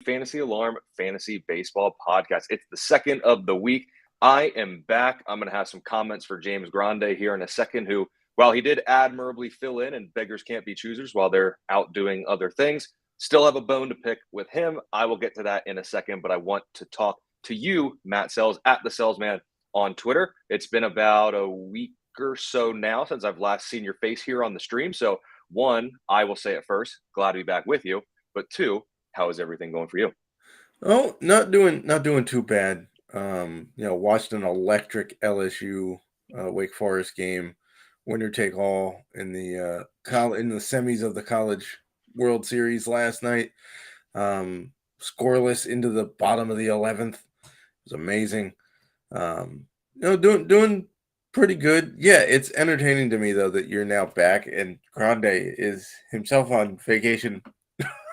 Fantasy Alarm Fantasy Baseball Podcast. It's the second of the week. I am back. I'm going to have some comments for James Grande here in a second, who, while he did admirably fill in and beggars can't be choosers while they're out doing other things, still have a bone to pick with him. I will get to that in a second, but I want to talk to you, Matt Selz, at the Selzman on Twitter. It's been about a week or so now since I've last seen your face here on the stream. So, one, I will say it first, glad to be back with you. But two, how is everything going for you? Oh, not doing too bad. Watched an electric LSU Wake Forest game, winner take all in the semis of the College World Series last night. Scoreless into the bottom of the 11th. It was amazing. Doing pretty good. Yeah, it's entertaining to me though that you're now back and Grande is himself on vacation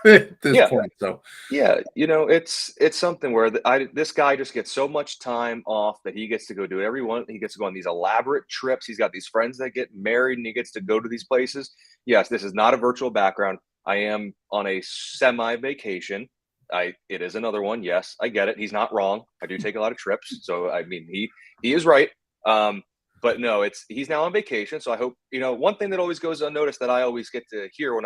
at this Yeah, point. So yeah, it's something where this guy just gets so much time off that he gets to go do it. He gets to go on these elaborate trips. He's got these friends that get married, and he gets to go to these places. Yes, this is not a virtual background. I am on a semi vacation. It is another one. Yes, I get it. He's not wrong. I do take a lot of trips, so I mean he is right. But no, he's now on vacation. So I hope one thing that always goes unnoticed that I always get to hear when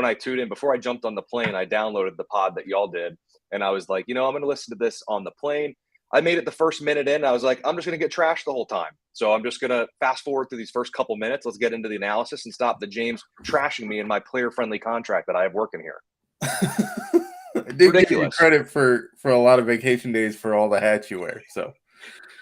I tuned in before I jumped on the plane, I downloaded the pod that y'all did. And I was like, I'm going to listen to this on the plane. I made it the first minute in. I was like, I'm just going to get trashed the whole time. So I'm just going to fast forward through these first couple minutes. Let's get into the analysis and stop the James trashing me in my player friendly contract that I have working here. I did give you credit for a lot of vacation days for all the hats you wear. So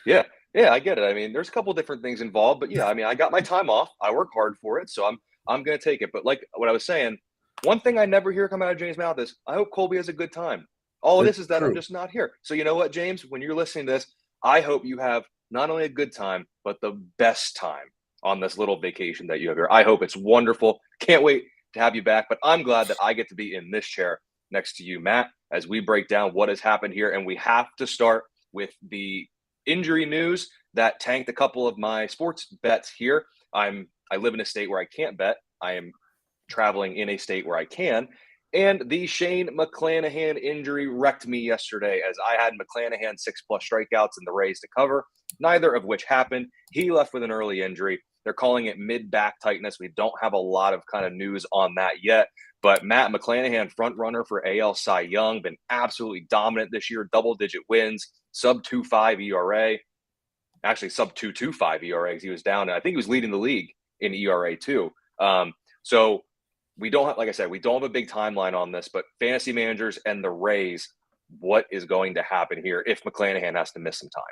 yeah, I get it. I mean, there's a couple different things involved, but yeah, I mean, I got my time off. I work hard for it, so I'm going to take it. But like what I was saying, one thing I never hear come out of James' mouth is, I hope Colby has a good time. All it is that I'm just not here. So you know what, James? When you're listening to this, I hope you have not only a good time, but the best time on this little vacation that you have here. I hope it's wonderful. Can't wait to have you back. But I'm glad that I get to be in this chair next to you, Matt, as we break down what has happened here. And we have to start with the injury news that tanked a couple of my sports bets here. I live in a state where I can't bet. I am traveling in a state where I can. And the Shane McLanahan injury wrecked me yesterday, as I had McLanahan 6+ strikeouts and the Rays to cover, neither of which happened. He left with an early injury. They're calling it mid-back tightness. We don't have a lot of kind of news on that yet. But Matt McLanahan, front runner for AL Cy Young, been absolutely dominant this year, double-digit wins, sub-2.5 ERA. Actually, sub-2.25 ERA because he was down. And I think he was leading the league in ERA too. So we don't have, like I said, we don't have a big timeline on this, but fantasy managers and the Rays, what is going to happen here if McLanahan has to miss some time?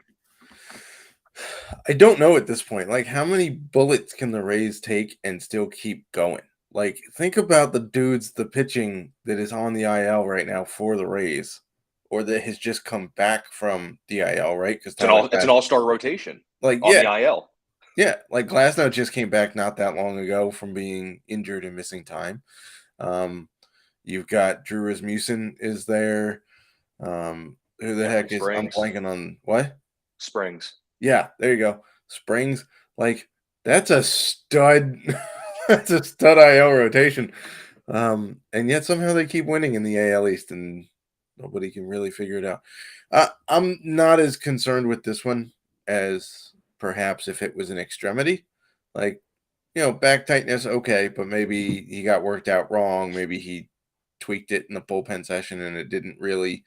I don't know at this point. Like, how many bullets can the Rays take and still keep going? Like, think about the pitching that is on the IL right now for the Rays, or that has just come back from the IL, right? Because it's an all-star rotation, on the IL. Yeah, like Glasnow just came back not that long ago from being injured and missing time. You've got Drew Rasmussen is there. Who the heck is I'm blanking on what? Springs. Yeah, there you go. Springs. Like, that's a stud. That's a stud IL rotation. And yet somehow they keep winning in the AL East, and nobody can really figure it out. I'm not as concerned with this one as perhaps if it was an extremity. Like, back tightness, okay, but maybe he got worked out wrong. Maybe he tweaked it in the bullpen session and it didn't really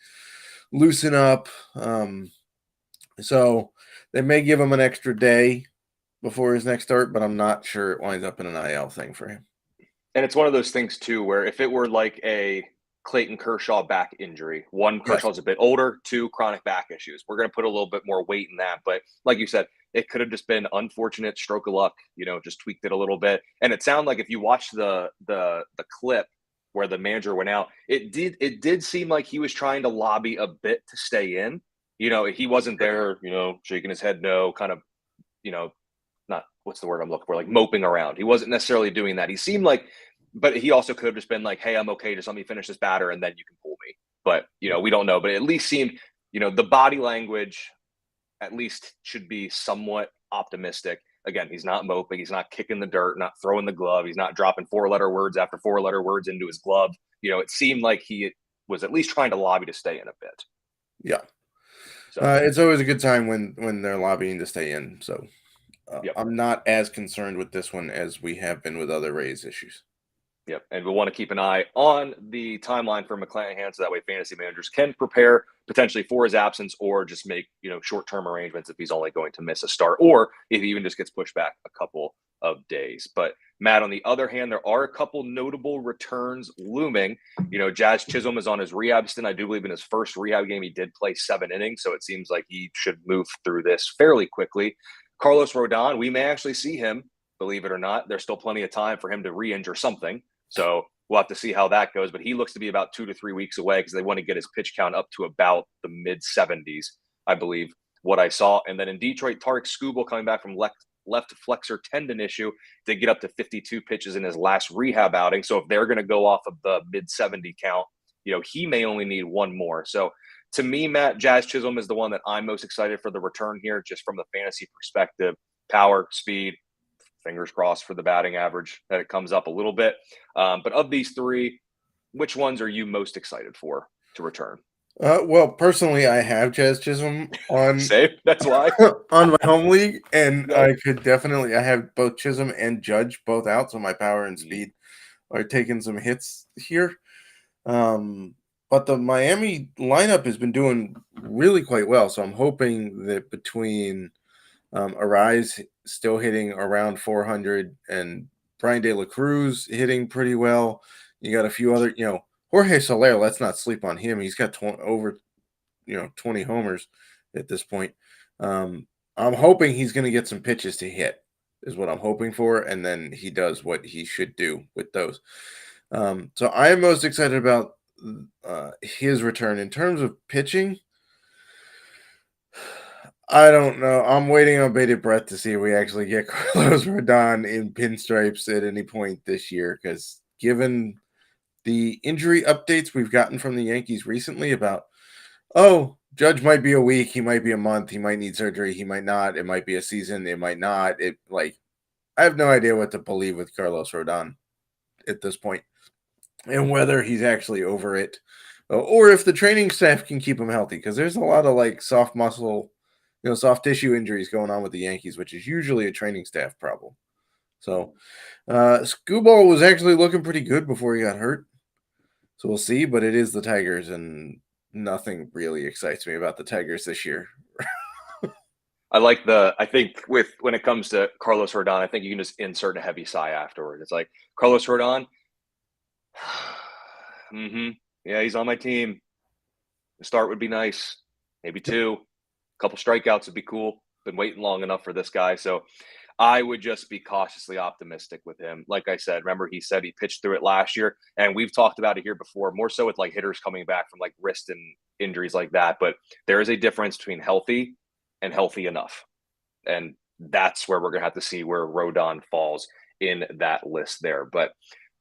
loosen up. So they may give him an extra day before his next start, but I'm not sure it winds up in an IL thing for him. And it's one of those things, too, where if it were like a Clayton Kershaw back injury, one, Kershaw's a bit older, two, chronic back issues. We're going to put a little bit more weight in that. But like you said, it could have just been unfortunate stroke of luck, just tweaked it a little bit. And it sounded like if you watch the clip where the manager went out, it did seem like he was trying to lobby a bit to stay in. He wasn't there, shaking his head no, kind of, not what's the word I'm looking for, like moping around. He wasn't necessarily doing that. He seemed like, but he also could have just been like, hey, I'm okay, just let me finish this batter and then you can pull me. But, we don't know. But it at least seemed, the body language at least should be somewhat optimistic. Again, he's not moping. He's not kicking the dirt, not throwing the glove. He's not dropping 4-letter words after 4-letter words into his glove. It seemed like he was at least trying to lobby to stay in a bit. Yeah. So It's always a good time when they're lobbying to stay in. So yep. I'm not as concerned with this one as we have been with other Rays issues. Yep. And we'll want to keep an eye on the timeline for McLanahan so that way fantasy managers can prepare potentially for his absence or just make, short-term arrangements if he's only going to miss a start or if he even just gets pushed back a couple of days. But Matt, on the other hand, there are a couple notable returns looming. Jazz Chisholm is on his rehab stint. I do believe in his first rehab game, he did play 7 innings. So it seems like he should move through this fairly quickly. Carlos Rodon, we may actually see him, believe it or not. There's still plenty of time for him to re-injure something. So we'll have to see how that goes. But he looks to be about 2 to 3 weeks away because they want to get his pitch count up to about the mid-70s, I believe, what I saw. And then in Detroit, Tarek Skubal coming back from left flexor tendon issue to get up to 52 pitches in his last rehab outing. So if they're going to go off of the mid-70 count, he may only need one more. So to me, Matt, Jazz Chisholm is the one that I'm most excited for the return here, just from the fantasy perspective. Power, speed, fingers crossed for the batting average that it comes up a little bit. But of these 3, which ones are you most excited for to return? Well, personally, I have Jazz Chisholm on Same. That's why on my home league, and Yep. I have both Chisholm and Judge both out, so my power and speed are taking some hits here. But the Miami lineup has been doing really quite well, so I'm hoping that between Arise still hitting around 400 and Brian De La Cruz hitting pretty well. You got a few other, Jorge Soler, let's not sleep on him. He's got over 20 homers at this point. I'm hoping he's going to get some pitches to hit is what I'm hoping for. And then he does what he should do with those. So I am most excited about his return. In terms of pitching, I don't know. I'm waiting on bated breath to see if we actually get Carlos Rodon in pinstripes at any point this year, because given the injury updates we've gotten from the Yankees recently about, Judge might be a week, he might be a month, he might need surgery, he might not, it might be a season, it might not. I have no idea what to believe with Carlos Rodon at this point, and whether he's actually over it, or if the training staff can keep him healthy, because there's a lot of soft muscle, soft tissue injuries going on with the Yankees, which is usually a training staff problem. So Skubal was actually looking pretty good before he got hurt. So we'll see, but it is the Tigers, and nothing really excites me about the Tigers this year. I think when it comes to Carlos Rodon, I think you can just insert a heavy sigh afterward. It's like, Carlos Rodon, yeah, he's on my team. The start would be nice. Maybe 2. A couple strikeouts would be cool. Been waiting long enough for this guy. So I would just be cautiously optimistic with him. Like I said, remember he said he pitched through it last year, and we've talked about it here before, more so with hitters coming back from wrist and injuries like that. But there is a difference between healthy and healthy enough. And that's where we're going to have to see where Rodon falls in that list there. But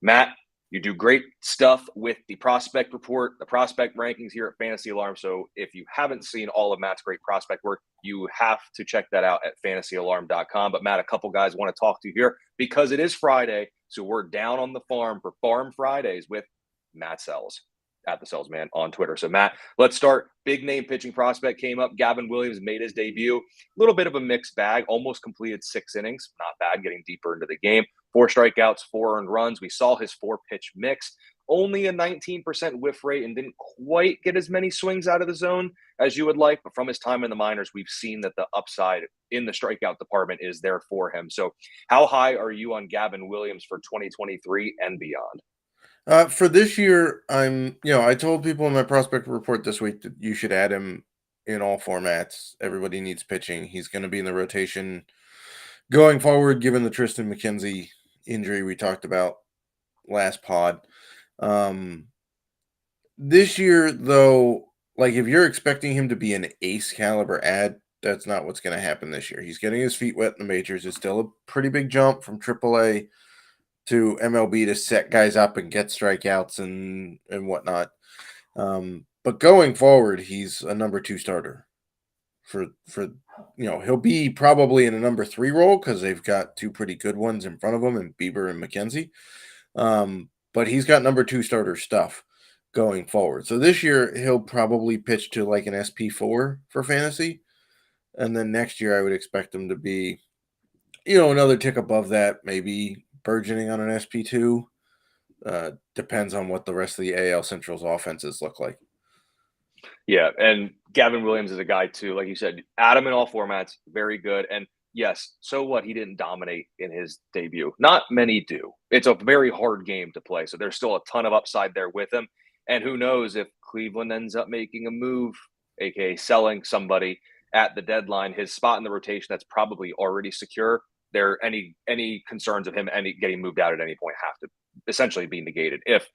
Matt, you do great stuff with the prospect report, the prospect rankings here at Fantasy Alarm. So if you haven't seen all of Matt's great prospect work, you have to check that out at fantasyalarm.com. But Matt, a couple guys want to talk to you here because it is Friday. So we're down on the farm for Farm Fridays with Matt Selz at the Selz Man on Twitter. So Matt, let's start. Big name pitching prospect came up. Gavin Williams made his debut. A little bit of a mixed bag, almost completed 6 innings. Not bad, getting deeper into the game. 4 strikeouts, 4 earned runs. We saw his 4-pitch mix. Only a 19% whiff rate and didn't quite get as many swings out of the zone as you would like. But from his time in the minors, we've seen that the upside in the strikeout department is there for him. So how high are you on Gavin Williams for 2023 and beyond? For this year, I told people in my prospect report this week that you should add him in all formats. Everybody needs pitching. He's going to be in the rotation going forward, given the Tristan McKenzie injury we talked about last pod. This year, though, if you're expecting him to be an ace caliber ad, that's not what's going to happen this year. He's getting his feet wet in the majors. It's still a pretty big jump from AAA to MLB to set guys up and get strikeouts and whatnot. But going forward, he's a number 2 starter. He'll be probably in a number 3 role because they've got 2 pretty good ones in front of him, and Bieber and McKenzie. But he's got number 2 starter stuff going forward. So this year he'll probably pitch to like an SP4 for fantasy. And then next year I would expect him to be, another tick above that, maybe burgeoning on an SP2. Depends on what the rest of the AL Central's offenses look like. Yeah, and Gavin Williams is a guy too. Like you said, Adam in all formats, very good. And yes, so what? He didn't dominate in his debut. Not many do. It's a very hard game to play, so there's still a ton of upside there with him. And who knows if Cleveland ends up making a move, aka selling somebody at the deadline, his spot in the rotation that's probably already secure. There, any concerns of him getting moved out at any point have to essentially be negated if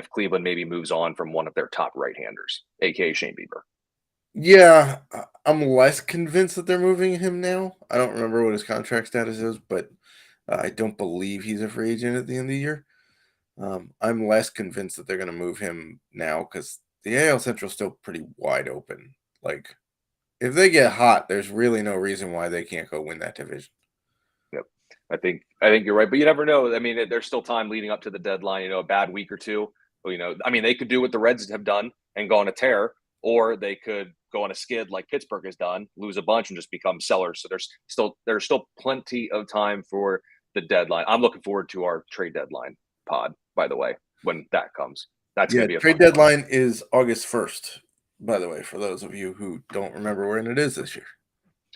Cleveland maybe moves on from one of their top right-handers, aka Shane Bieber. Yeah, I'm less convinced that they're moving him now. I don't remember what his contract status is, but I don't believe he's a free agent at the end of the year. I'm less convinced that they're going to move him now because the AL Central is still pretty wide open. Like, if they get hot, there's really no reason why they can't go win that division. Yep. I think you're right, but you never know. I mean, there's still time leading up to the deadline. A bad week or two. They could do what the Reds have done and go on a tear, or they could go on a skid like Pittsburgh has done, lose a bunch, and just become sellers. So there's still plenty of time for the deadline. I'm looking forward to our trade deadline pod, by the way, when that comes. That's going to be a trade fun deadline is August 1st, by the way, for those of you who don't remember when it is this year.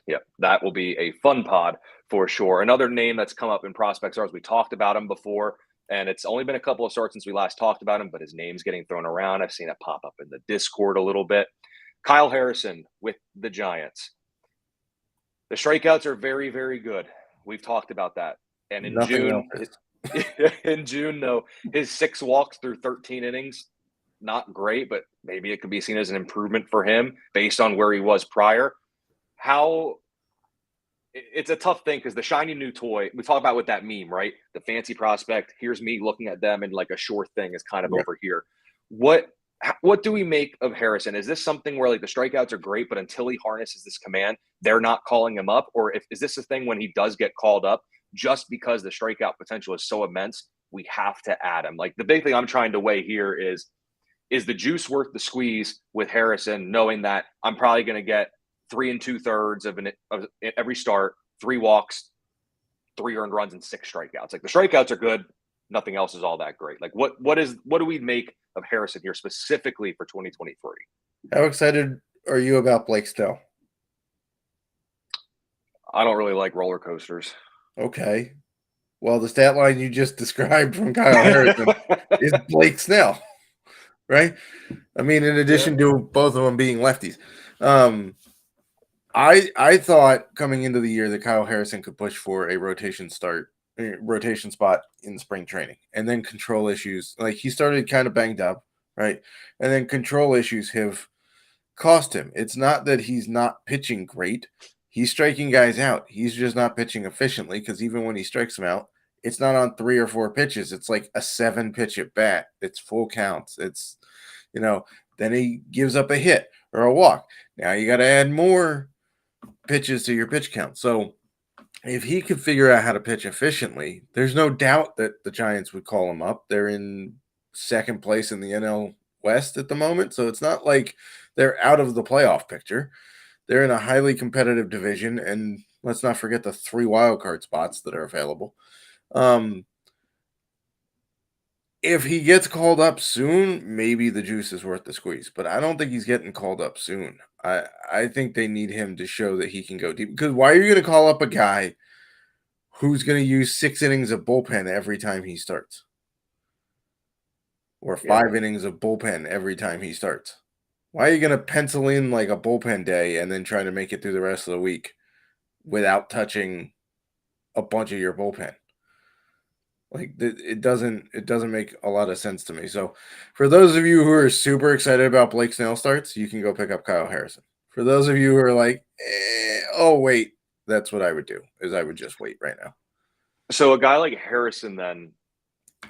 Yeah, that will be a fun pod for sure. Another name that's come up in prospects stars, we talked about him before, and it's only been a couple of starts since we last talked about him, but his name's getting thrown around. I've seen it pop up in the Discord a little bit. Kyle Harrison with the Giants. The strikeouts are very, very good. We've talked about that. And in June, though, his 6 walks through 13 innings, not great, but maybe it could be seen as an improvement for him based on where he was prior. It's a tough thing because the shiny new toy, we talk about with that meme, right? The fancy prospect, here's me looking at them and like a sure thing is kind of over here. What do we make of Harrison? Is this something where like the strikeouts are great, but until he harnesses this command, they're not calling him up? Or is this a thing when he does get called up, just because the strikeout potential is so immense, we have to add him? Like the big thing I'm trying to weigh here is the juice worth the squeeze with Harrison, knowing that I'm probably going to get 3 2/3 of every start, 3 walks, 3 earned runs, and 6 strikeouts. Like the strikeouts are good. Nothing else is all that great. Like what do we make of Harrison here specifically for 2023? How excited are you about Blake Snell? I don't really like roller coasters. Okay. Well, the stat line you just described from Kyle Harrison is Blake Snell, right? I mean, in addition to both of them being lefties. I thought coming into the year that Kyle Harrison could push for a rotation spot in spring training, and then control issues. Like he started kind of banged up, right? And then control issues have cost him. It's not that he's not pitching great. He's striking guys out. He's just not pitching efficiently because even when he strikes them out, it's not on 3 or 4 pitches. It's like a 7 pitch at bat. It's full counts. It's, then he gives up a hit or a walk. Now you got to add more pitches to your pitch count. So if he could figure out how to pitch efficiently, there's no doubt that the Giants would call him up. They're in 2nd place in the NL West at the moment. So it's not like they're out of the playoff picture. They're in a highly competitive division, and let's not forget the 3 wildcard spots that are available. If he gets called up soon, maybe the juice is worth the squeeze, but I don't think he's getting called up soon. I think they need him to show that he can go deep, because why are you going to call up a guy who's going to use 6 innings of bullpen every time he starts? Or 5 innings of bullpen every time he starts? Why are you going to pencil in like a bullpen day and then try to make it through the rest of the week without touching a bunch of your bullpen? Like it doesn't make a lot of sense to me. So for those of you who are super excited about Blake Snell starts, you can go pick up Kyle Harrison. For those of you who are like, oh wait, that's what I would do, is I would just wait right now. So a guy like Harrison then,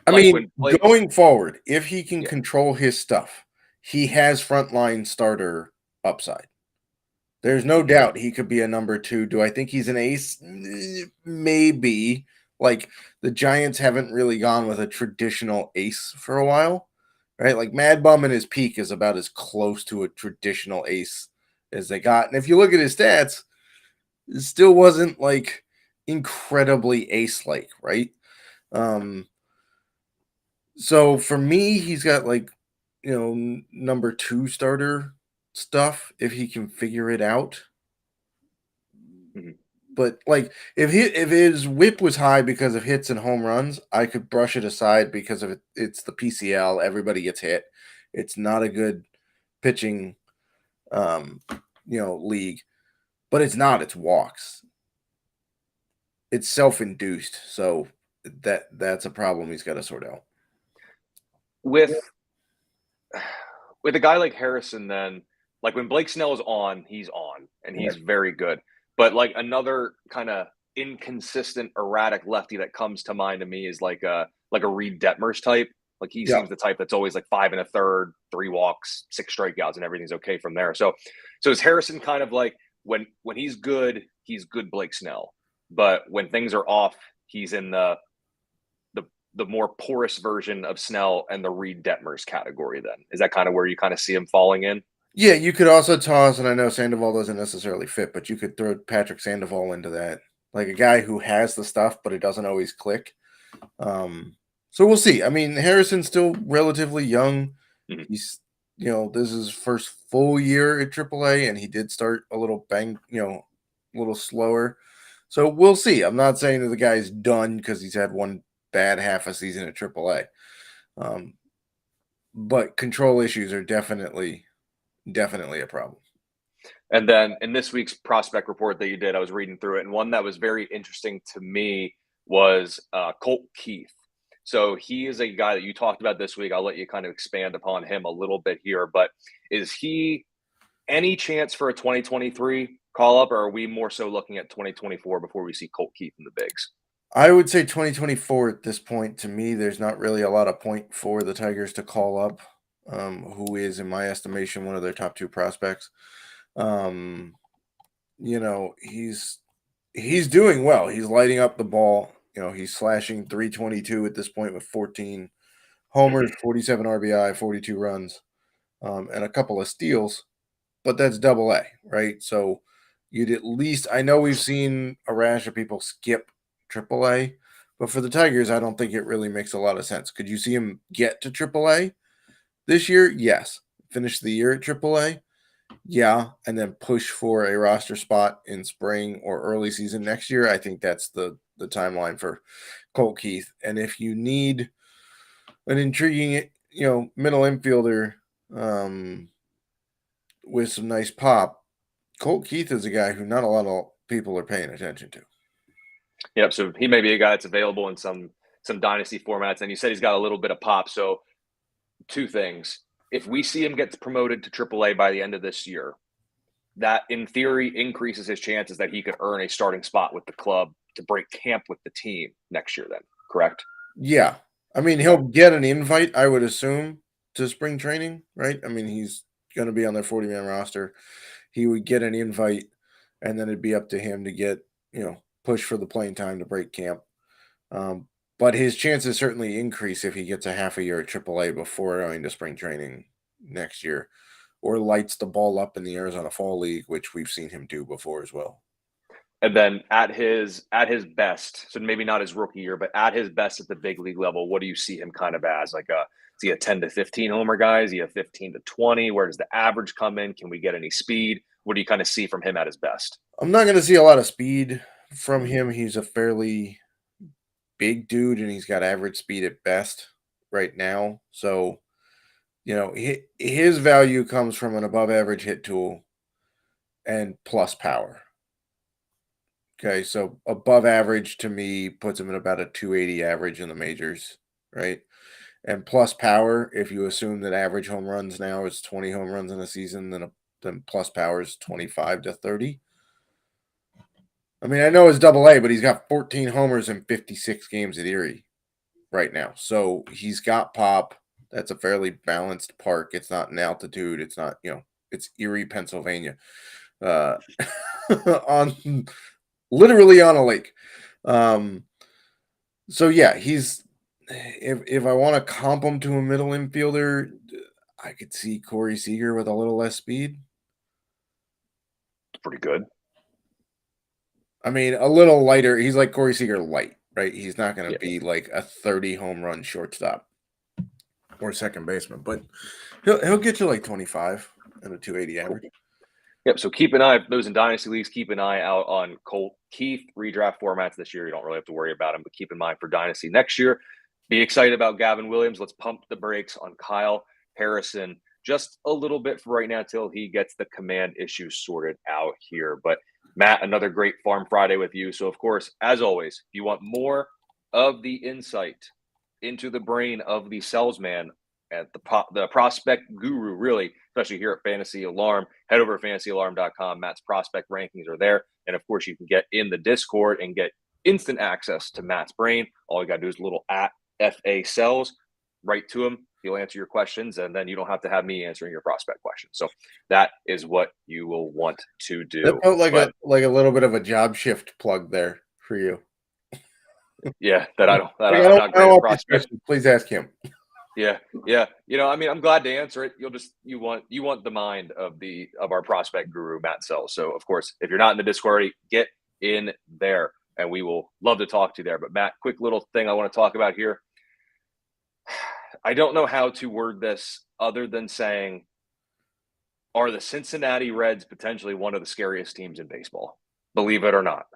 going forward, if he can control his stuff, he has frontline starter upside. There's no doubt he could be a number 2. Do I think he's an ace? Maybe. Like the Giants haven't really gone with a traditional ace for a while. right? Like Mad Bum in his peak is about as close to a traditional ace as they got. And if you look at his stats, it still wasn't like incredibly ace-like, right? So for me, he's got like, number 2 starter stuff if he can figure it out. Mhm. But like if his whip was high because of hits and home runs, I could brush it aside because of it's the PCL. Everybody gets hit. It's not a good pitching um league. But it's not, it's walks. It's self-induced. So that's a problem he's got to sort out. With with a guy like Harrison, then like when Blake Snell is on, he's on and he's Right. very good. But like another kind of inconsistent, erratic lefty that comes to mind to me is like a Reed Detmers type. Like he Yeah. seems the type that's always like 5 1/3, 3 walks, 6 strikeouts, and everything's okay from there. So is Harrison kind of like when he's good Blake Snell, but when things are off, he's in the more porous version of Snell and the Reed Detmers category. Then is that kind of where you kind of see him falling in? Yeah, you could also toss, and I know Sandoval doesn't necessarily fit, but you could throw Patrick Sandoval into that. Like a guy who has the stuff, but it doesn't always click. So we'll see. I mean, Harrison's still relatively young. Mhm. He's, this is his first full year at AAA, and he did start a little a little slower. So we'll see. I'm not saying that the guy's done because he's had one bad half a season at AAA. Um, but control issues are definitely a problem. And then in this week's prospect report that you did, I was reading through it, and one that was very interesting to me was Colt Keith. So he is a guy that you talked about this week. I'll let you kind of expand upon him a little bit here, but is he any chance for a 2023 call up, or are we more so looking at 2024 before we see Colt Keith in the bigs? I would say 2024 at this point. To me, there's not really a lot of point for the Tigers to call up, who is, in my estimation, one of their top 2 prospects. Um, he's doing well. He's lighting up the ball. He's slashing 322 at this point with 14 homers, 47 RBI, 42 runs, and a couple of steals. But that's double A, right? So you'd at least, I know we've seen a rash of people skip triple A, but for the Tigers, I don't think it really makes a lot of sense. Could you see him get to triple A this year? Yes. Finish the year at triple A? Yeah. And then push for a roster spot in spring or early season next year. I think that's the timeline for Colt Keith. And if you need an intriguing, middle infielder, with some nice pop, Colt Keith is a guy who not a lot of people are paying attention to. Yep. So he may be a guy that's available in some dynasty formats, and you said he's got a little bit of pop. So 2 things: if we see him get promoted to AAA by the end of this year, that in theory increases his chances that he could earn a starting spot with the club to break camp with the team next year. Then, correct? Yeah. I mean, Okay. he'll get an invite, I would assume, to spring training, right? I mean, he's going to be on their 40-man roster. He would get an invite, and then it'd be up to him to get, push for the playing time to break camp. But his chances certainly increase if he gets a half a year at AAA before going to spring training next year, or lights the ball up in the Arizona Fall League, which we've seen him do before as well. And then at his best, so maybe not his rookie year, but at his best at the big league level, what do you see him kind of as? Like is he a 10 to 15 homer guy? Is he a 15 to 20? Where does the average come in? Can we get any speed? What do you kind of see from him at his best? I'm not going to see a lot of speed from Mhm. him. He's a fairly big dude, and he's got average speed at best right now. So, his value comes from an above average hit tool and plus power. Okay, so above average to me puts him at about a 280 average in the majors, right? And plus power, if you assume that average home runs now is 20 home runs in a season, then plus power is 25 to 30. I mean, I know it's double A, but he's got 14 homers in 56 games at Erie right now. So he's got pop. That's a fairly balanced park. It's not an altitude. It's not, it's Erie, Pennsylvania. Uh, literally on a lake. So yeah, he's if I want to comp him to a middle infielder, I could see Corey Seager with a little less speed. It's pretty good. I mean, a little lighter. He's like Corey Seager light, right? He's not going to Yeah. be like a 30 home run shortstop or second baseman, but he'll get you like 25 and a 280 average. Yep. So keep an eye, those in dynasty leagues, keep an eye out on Colt Keith redraft formats this year. You don't really have to worry about him, but keep in mind for dynasty next year. Be excited about Gavin Williams. Let's pump the brakes on Kyle Harrison just a little bit for right now till he gets the command issues sorted out here. But Matt, another great Farm Friday with you. So, of course, as always, if you want more of the insight into the brain of the salesman at the prospect guru, really, especially here at Fantasy Alarm, head over to fantasyalarm.com. Matt's prospect rankings are there. And, of course, you can get in the Discord and get instant access to Matt's brain. All you got to do is a little at FA Selz, write to him. He'll answer your questions, and then you don't have to have me answering your prospect questions. So that is what you will want to do. That felt like a little bit of a job shift plug there for you. Yeah, I'm not great at prospect. Please ask him. Yeah. You know, I mean, I'm glad to answer it. You want the mind of our prospect guru, Matt Selz. So of course, if you're not in the Discord already, get in there, and we will love to talk to you there. But Matt, quick little thing I want to talk about here. I don't know how to word this other than saying, are the Cincinnati Reds potentially one of the scariest teams in baseball? Believe it or not.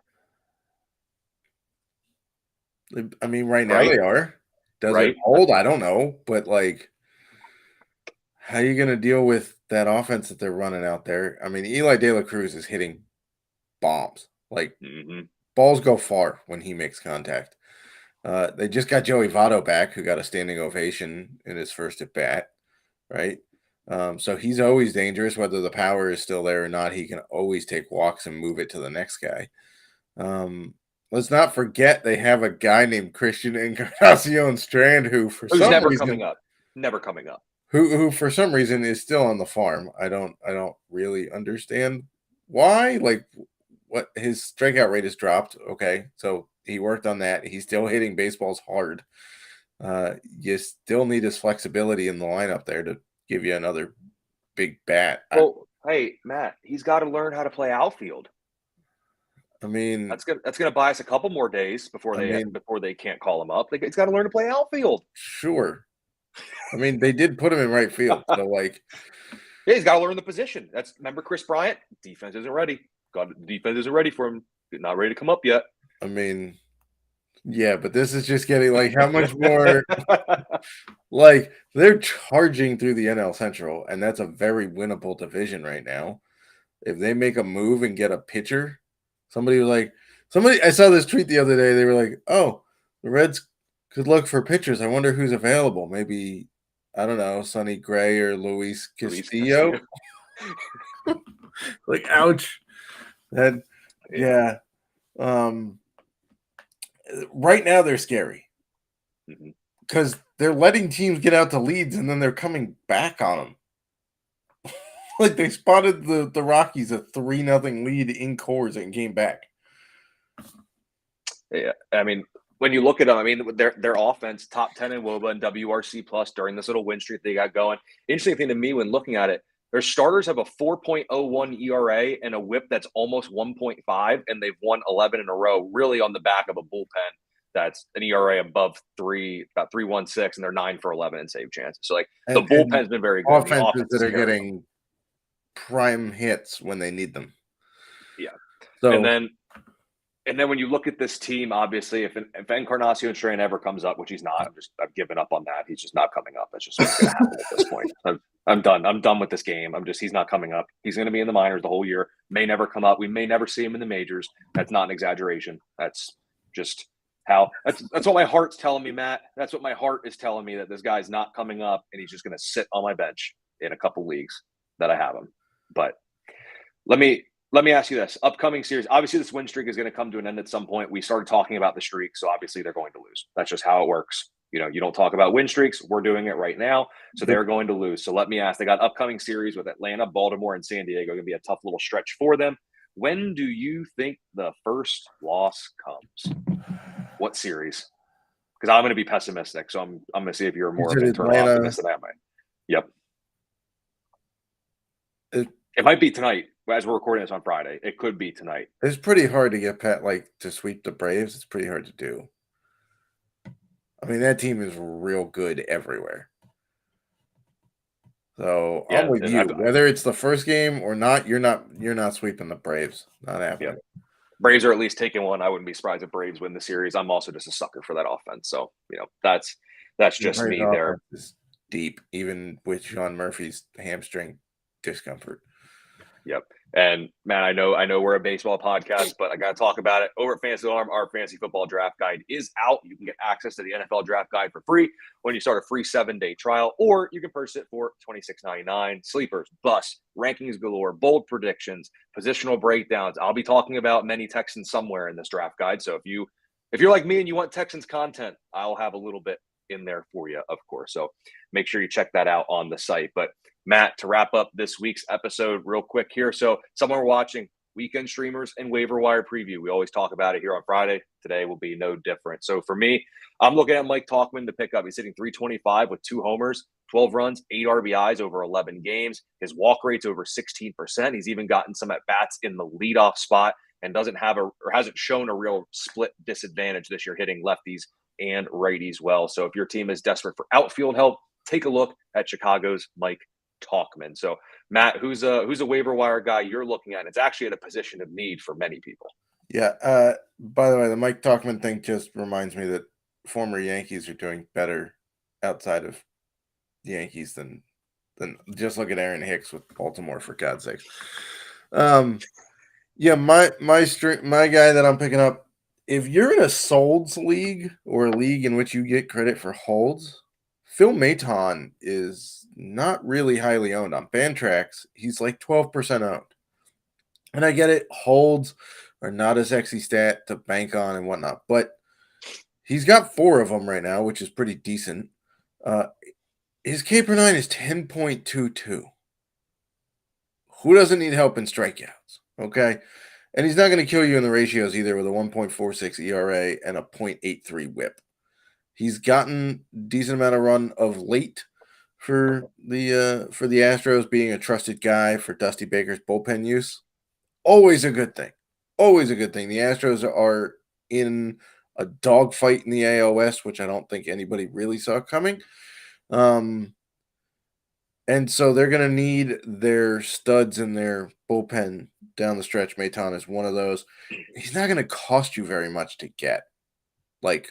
I mean, right now they are. Does it hold? I don't know. But, like, how are you going to deal with that offense that they're running out there? I mean, Eli De La Cruz is hitting bombs. Like, balls go far when he makes contact. They just got Joey Votto back, who got a standing ovation in his first at bat, right? So he's always dangerous, whether the power is still there or not. He can always take walks and move it to the next guy. Let's not forget they have a guy named Christian Encarnacion Strand who's never coming up. Who for some reason is still on the farm. I don't really understand why. Like, what his strikeout rate has dropped. Okay, so he worked on that. He's still hitting baseballs hard. You still need his flexibility in the lineup there to give you another big bat. Well, hey, Matt, he's got to learn how to play outfield. I mean, that's gonna buy us a couple more days before they can't call him up. He's got to learn to play outfield. Sure. I mean, they did put him in right field, so like, yeah, he's got to learn the position. Remember Chris Bryant? Defense isn't ready. The defense isn't ready for him. Not ready to come up yet. I mean, yeah, but this is just getting like how much more like they're charging through the NL Central, and that's a very winnable division right now. If they make a move and get a pitcher, I saw this tweet the other day. They were like, "Oh, the Reds could look for pitchers. I wonder who's available. Maybe, I don't know, Sonny Gray or Luis Castillo." Like, ouch. That, yeah. Right now they're scary because they're letting teams get out to leads and then they're coming back on them. Like, they spotted the Rockies a 3-0 lead in Coors and came back. Yeah, I mean, when you look at them, I mean, their offense, top 10 in WOBA and WRC plus during this little win streak they got going. Interesting thing to me when looking at it, their starters have a 4.01 ERA and a WHIP that's almost 1.5, and they've won 11 in a row, really on the back of a bullpen that's an ERA above 3, about 3.16, and they're 9 for 11 in save chances. So, like, the bullpen's been very good. Offenses that are getting prime hits when they need them. Yeah. So, and then when you look at this team, obviously, if Encarnacion Strand ever comes up, which he's not, I've given up on that. He's just not coming up. That's just what's going to happen at this point. I'm done. I'm done with this game. He's not coming up. He's going to be in the minors the whole year. May never come up. We may never see him in the majors. That's not an exaggeration. That's just that's what my heart's telling me, Matt. That's what my heart is telling me, that this guy's not coming up and he's just going to sit on my bench in a couple leagues that I have him. But let me ask you this. Upcoming series, obviously this win streak is going to come to an end at some point. We started talking about the streak, so obviously they're going to lose. That's just how it works. You know, you don't talk about win streaks. We're doing it right now, so they're going to lose. So let me ask, they got upcoming series with Atlanta, Baltimore, and San Diego. Going to be a tough little stretch for them. When do you think the first loss comes? What series? because I'm going to be pessimistic. So I'm going to see if you're You more of said an internal Atlanta. optimist than I am. Yep. It- It might be tonight as we're recording this on Friday. It could be tonight. It's pretty hard to get to sweep the Braves. It's pretty hard to do. I mean, that team is real good everywhere. So Yeah, I'm with and you. Whether it's the first game or not, you're not sweeping the Braves. Not happening. Yeah. Braves are at least taking one. I wouldn't be surprised if Braves win the series. I'm also just a sucker for that offense. So, that's The just Braves me there. offense is deep, even with Sean Murphy's hamstring discomfort. Yep. And man, I know we're a baseball podcast, but I got to talk about it. Over at Fantasy Alarm, our fantasy football draft guide is out. You can get access to the NFL draft guide for free when you start a free 7-day trial, or you can purchase it for $26.99. Sleepers, busts, rankings galore, bold predictions, positional breakdowns. I'll be talking about many Texans somewhere in this draft guide. So if you're like me and you want Texans content, I'll have a little bit in there for you, of course. So make sure you check that out on the site. But Matt, to wrap up this week's episode real quick here. So someone we're watching, weekend streamers and waiver wire preview. We always talk about it here on Friday. Today will be no different. So for me, I'm looking at Mike Talkman to pick up. He's hitting 325 with 2 homers, 12 runs, 8 RBIs over 11 games. His walk rate's over 16%. He's even gotten some at bats in the leadoff spot and hasn't shown a real split disadvantage this year, hitting lefties and righties well. So if your team is desperate for outfield help, take a look at Chicago's Mike Talkman. So Matt, who's a waiver wire guy you're looking at? It's actually at a position of need for many people. Yeah. By the way, the Mike Talkman thing just reminds me that former Yankees are doing better outside of the Yankees than just look at Aaron Hicks with Baltimore, for God's sakes. Yeah, my guy that I'm picking up, if you're in a Selz league or a league in which you get credit for holds, Phil Maton is not really highly owned on Fantrax. He's like 12% owned. And I get it, holds are not a sexy stat to bank on and whatnot, but he's got 4 of them right now, which is pretty decent. His K per 9 is 10.22. Who doesn't need help in strikeouts? Okay. And he's not going to kill you in the ratios either, with a 1.46 ERA and a 0.83 whip. He's gotten a decent amount of run of late for the Astros, being a trusted guy for Dusty Baker's bullpen use. Always a good thing. Always a good thing. The Astros are in a dogfight in the AL West, which I don't think anybody really saw coming. And so they're going to need their studs in their bullpen down the stretch. Maton is one of those. He's not going to cost you very much to get, like,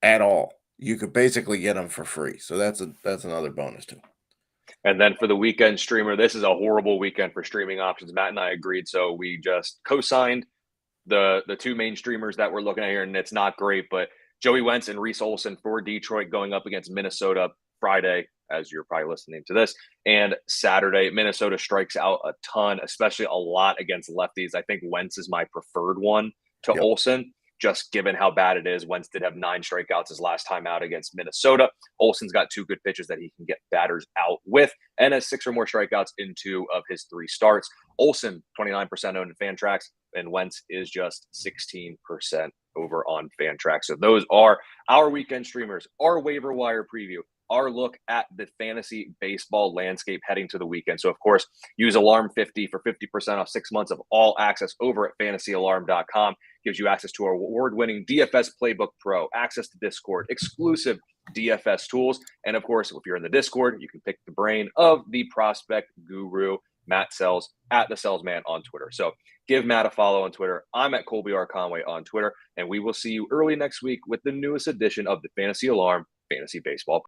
at all. You could basically get him for free. So that's another bonus too. And then for the weekend streamer, this is a horrible weekend for streaming options. Matt and I agreed, so we just co-signed the 2 main streamers that we're looking at here, and it's not great. But Joey Wentz and Reese Olson for Detroit going up against Minnesota Friday, as you're probably listening to this, and Saturday. Minnesota strikes out a ton, especially a lot against lefties. I think Wentz is my preferred one to Olson, just given how bad it is. Wentz did have 9 strikeouts his last time out against Minnesota. Olson's got 2 good pitches that he can get batters out with, and has 6 or more strikeouts in 2 of his 3 starts. Olson, 29% owned in Fantrax, and Wentz is just 16% over on Fantrax. So those are our weekend streamers, our waiver wire preview, our look at the fantasy baseball landscape heading to the weekend. So, of course, use Alarm50 for 50% off 6 months of all access over at fantasyalarm.com. Gives you access to our award-winning DFS Playbook Pro, access to Discord, exclusive DFS tools. And, of course, if you're in the Discord, you can pick the brain of the prospect guru, Matt Selz, at the Selzman on Twitter. So give Matt a follow on Twitter. I'm at Colby R. Conway on Twitter. And we will see you early next week with the newest edition of the Fantasy Alarm Fantasy Baseball